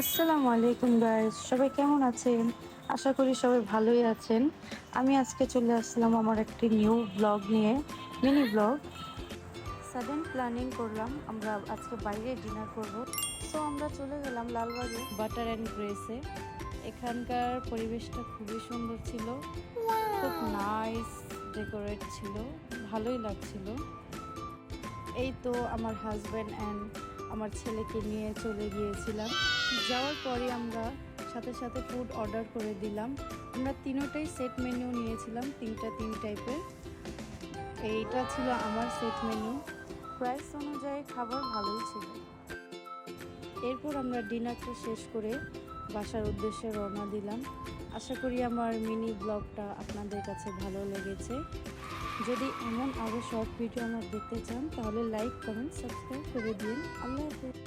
আসসালামু আলাইকুম গাইস, সবাই কেমন আছেন? আশা করি সবাই ভালোই আছেন। আমি আজকে চলে আসলাম আমার একটি নিউ ব্লগ নিয়ে, মিনি ব্লগ। সাডেন প্ল্যানিং করলাম আমরা আজকে বাইরে ডিনার করব। সো আমরা চলে গেলাম লালবাগে বাটার অ্যান্ড গ্রেসে। এখানকার পরিবেশটা খুবই সুন্দর ছিল, খুব নাইস ডেকোরেট ছিল, ভালোই লাগছিল। এই তো আমার হাজব্যান্ড অ্যান্ড আমার ছেলেকে নিয়ে চলে গিয়েছিলাম। যাওয়ার পরে আমরা সাথে সাথে ফুড অর্ডার করে দিলাম। আমরা তিনোটাই সেট মেনু নিয়েছিলাম, তিন টাইপের। এইটা ছিল আমার সেট মেনু। প্রাইস অনুযায়ী খাবার ভালোই ছিল। এরপর আমরা ডিনারটা শেষ করে বাসার উদ্দেশ্যে রওনা দিলাম। আশা করি আমার মিনি ব্লগটা আপনাদের কাছে ভালো লেগেছে। যদি এমন আরও শর্ট ভিডিও আমার দেখতে চান তাহলে লাইক, কমেন্ট, সাবস্ক্রাইব করে দিন। আল্লাহ হাফেজ।